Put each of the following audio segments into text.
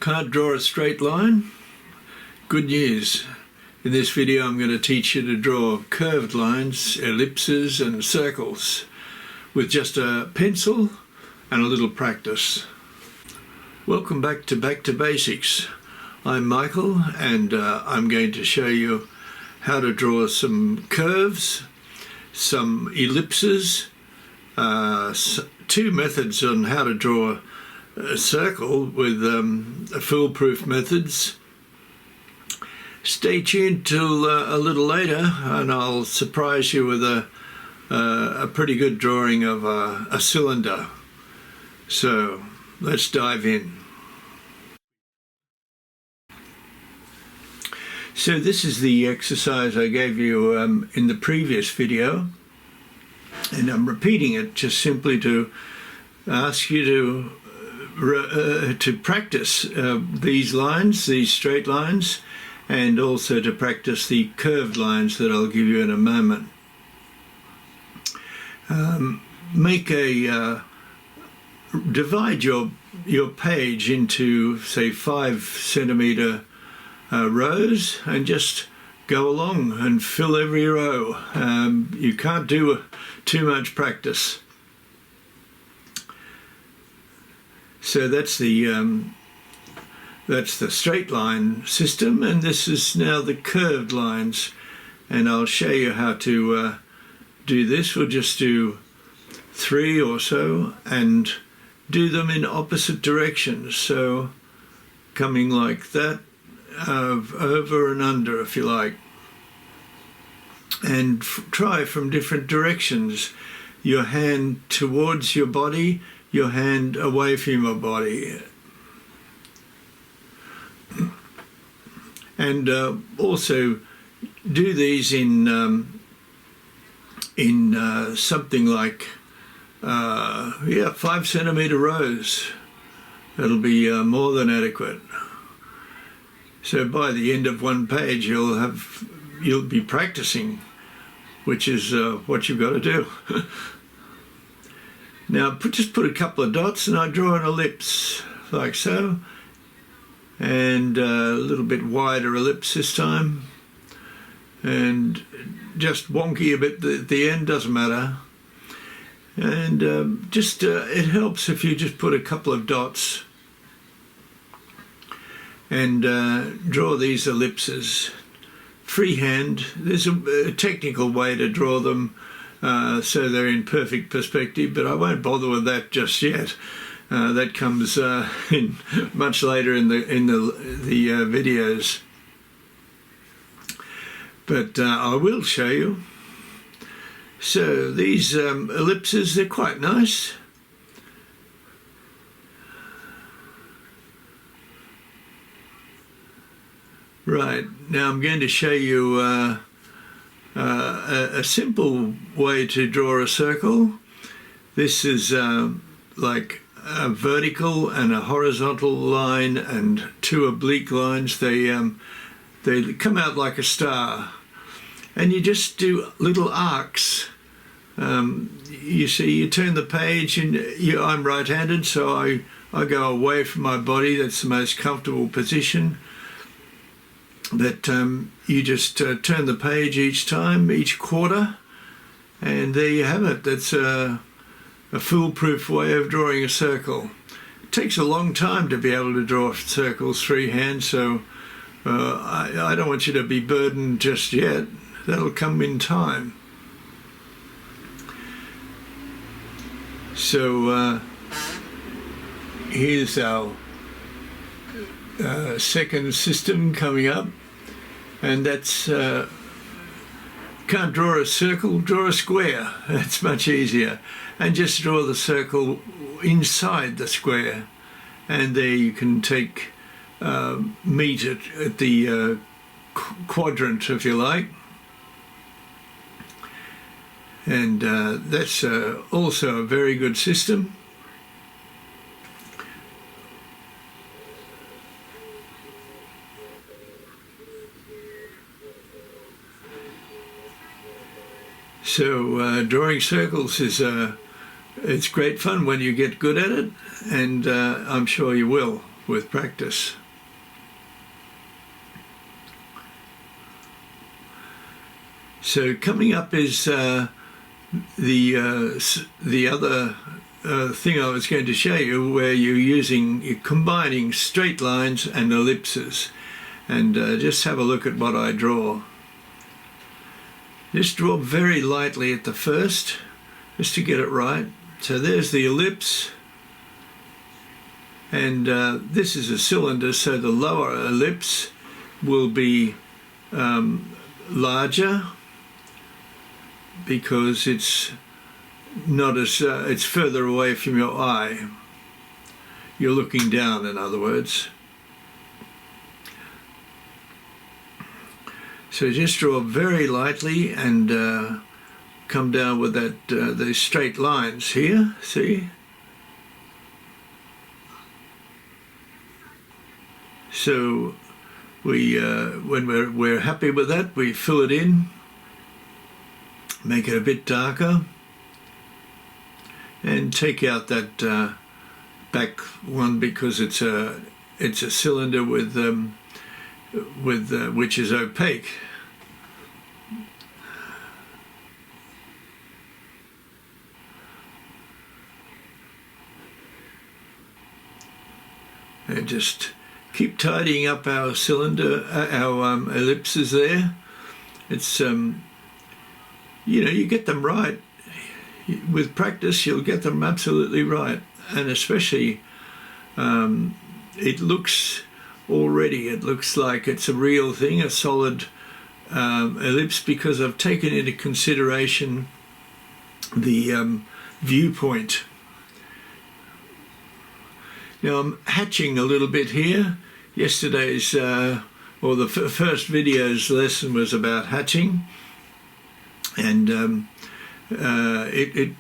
Can't draw a straight line? Good news. In this video I'm going to teach you to draw curved lines, ellipses and circles with just a pencil and a little practice. Welcome back to Basics. I'm Michael and I'm going to show you how to draw some curves, some ellipses, two methods on how to draw a circle with foolproof methods. Stay tuned till a little later and I'll surprise you with a pretty good drawing of a cylinder. So let's dive in. So this is the exercise I gave you in the previous video, and I'm repeating it just simply to ask you to practice these lines, these straight lines, and also to practice the curved lines that I'll give you in a moment. Divide your page into, say, 5 centimeter rows and just go along and fill every row. You can't do too much practice. So that's the straight line system, and this is now the curved lines, and I'll show you how to do this. We'll just do 3 or so and do them in opposite directions, so coming like that, over and under if you like, and try from different directions. Your hand towards your body, your hand away from your body. And also do these in something like 5 centimeter rows. That'll be more than adequate. So by the end of one page you'll be practicing, which is what you've got to do. Now just put a couple of dots and I draw an ellipse like so, and a little bit wider ellipse this time, and just wonky a bit at the end, doesn't matter. And it helps if you just put a couple of dots and draw these ellipses freehand. There's a technical way to draw them so they're in perfect perspective, but I won't bother with that just yet. That comes in much later in the videos, but I will show you. So these ellipses, they're quite nice. Right, now I'm going to show you a simple way to draw a circle. This is like a vertical and a horizontal line and 2 oblique lines. They come out like a star, and you just do little arcs. You see, you turn the page, and I'm right-handed, so I go away from my body. That's the most comfortable position. That you just turn the page each time, each quarter, and there you have it. That's a foolproof way of drawing a circle. It takes a long time to be able to draw circles freehand, so I don't want you to be burdened just yet. That'll come in time. So here's our second system coming up, and that's can't draw a circle, draw a square. That's much easier, and just draw the circle inside the square, and there you can take meet at the quadrant if you like, and that's also a very good system. So drawing circles is it's great fun when you get good at it, and I'm sure you will. with practice. So coming up is the other thing I was going to show you, where you're combining straight lines and ellipses. And just have a look at what I draw. Just draw very lightly at the first, just to get it right. So there's the ellipse, and this is a cylinder, so the lower ellipse will be larger, because it's not as it's further away from your eye. You're looking down, in other words. So just draw very lightly and come down with that those straight lines here. See? So we when we're happy with that, we fill it in. Make it a bit darker, and take out that back one, because it's a cylinder with which is opaque. And just keep tidying up our cylinder, our ellipses there. It's you know, you get them right. With practice, you'll get them absolutely right. And especially, it looks like it's a real thing, a solid ellipse, because I've taken into consideration the viewpoint. Now I'm hatching a little bit here. Yesterday's, or the first video's lesson was about hatching. And it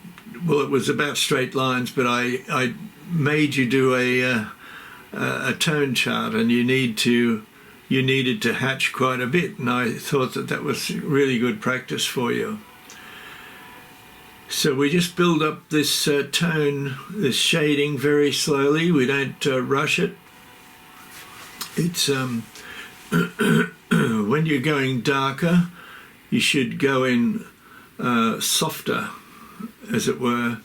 was about straight lines, but I made you do a tone chart, and you needed to hatch quite a bit, and I thought that was really good practice for you. So we just build up this tone, this shading, very slowly. We don't rush it. It's when you're going darker, you should go in softer, as it were,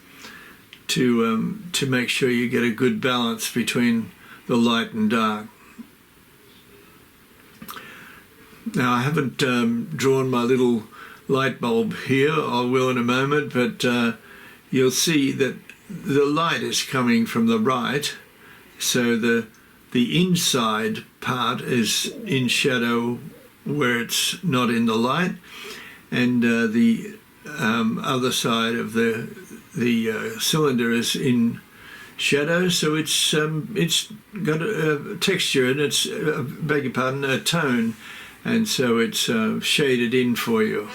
to make sure you get a good balance between the light and dark. Now I haven't drawn my little light bulb here. I will in a moment, but you'll see that the light is coming from the right, so the inside part is in shadow where it's not in the light, and the other side of the cylinder is in shadow. So it's got a texture, and it's beg your pardon, a tone, and so it's shaded in for you.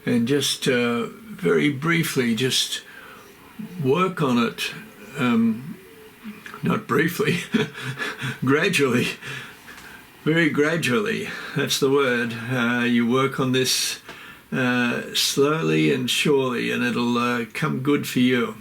And just very briefly, just work on it. Not briefly, gradually, very gradually, that's the word. You work on this slowly and surely, and it'll come good for you.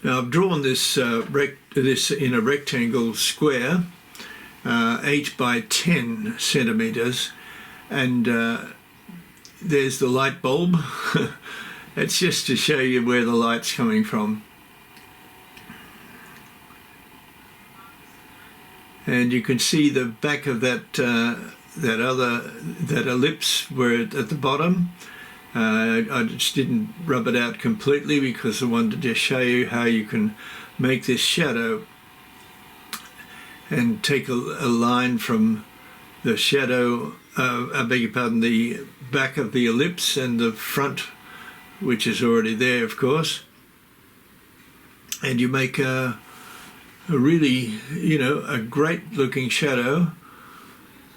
Now I've drawn this in a rectangle square, 8 by 10 centimeters, and there's the light bulb. It's just to show you where the light's coming from. And you can see the back of that ellipse where at the bottom. I just didn't rub it out completely, because I wanted to just show you how you can make this shadow, and take a line from the shadow, I beg your pardon, the back of the ellipse and the front, which is already there, of course, and you make a really, you know, a great looking shadow.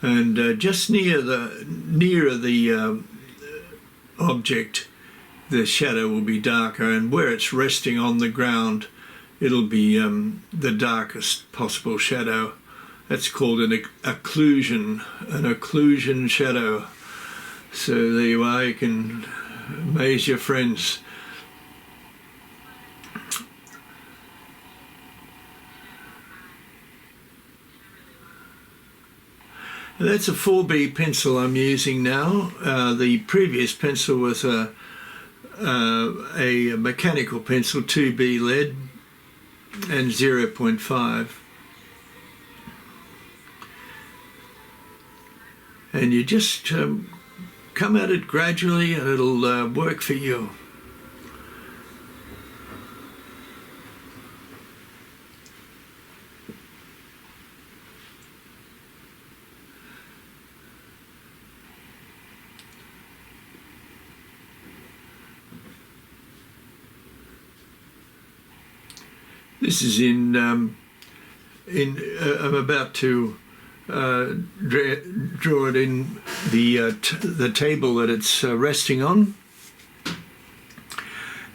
And just nearer the object, the shadow will be darker, and where it's resting on the ground, it'll be the darkest possible shadow. That's called an occlusion shadow. So there you are, you can amaze your friends. And that's a 4B pencil I'm using now. The previous pencil was a mechanical pencil, 2B lead and 0.5. And you just come at it gradually and it'll work for you. This is I'm about to draw it in the table that it's resting on,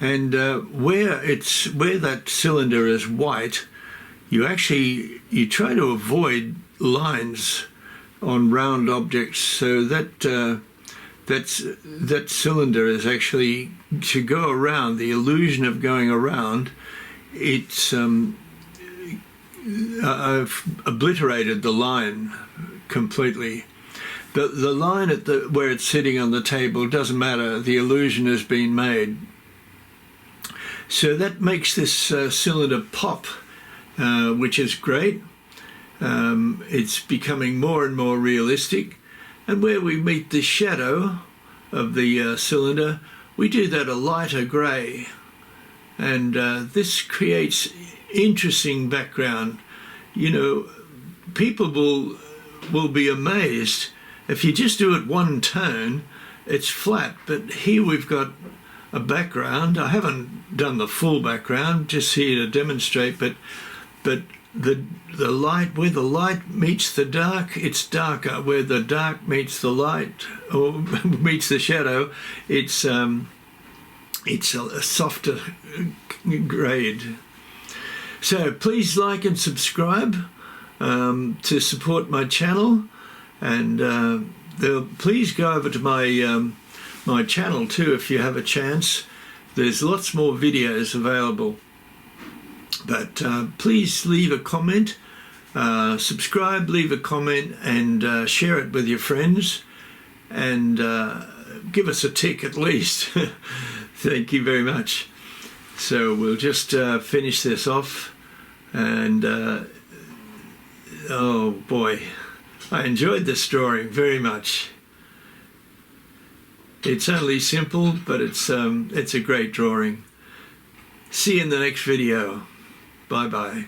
and where that cylinder is white, you try to avoid lines on round objects, so that that cylinder is actually to go around. The illusion of going around, it's I've obliterated the line completely. The line at where it's sitting on the table doesn't matter. The illusion has been made. So that makes this cylinder pop, which is great. It's becoming more and more realistic. And where we meet the shadow of the cylinder, we do that a lighter grey. And this creates interesting background. You know, people will be amazed if you just do it one tone, it's flat. But here we've got a background. I haven't done the full background, just here to demonstrate. But the light, where the light meets the dark, it's darker. Where the dark meets the light or meets the shadow, it's a softer grade. So please like and subscribe to support my channel, and please go over to my channel too if you have a chance. There's lots more videos available, but please leave a comment, subscribe, leave a comment, and share it with your friends, and give us a tick at least. Thank you very much. So we'll just finish this off, and oh boy, I enjoyed this drawing very much. It's only simple, but it's a great drawing. See you in the next video. Bye bye.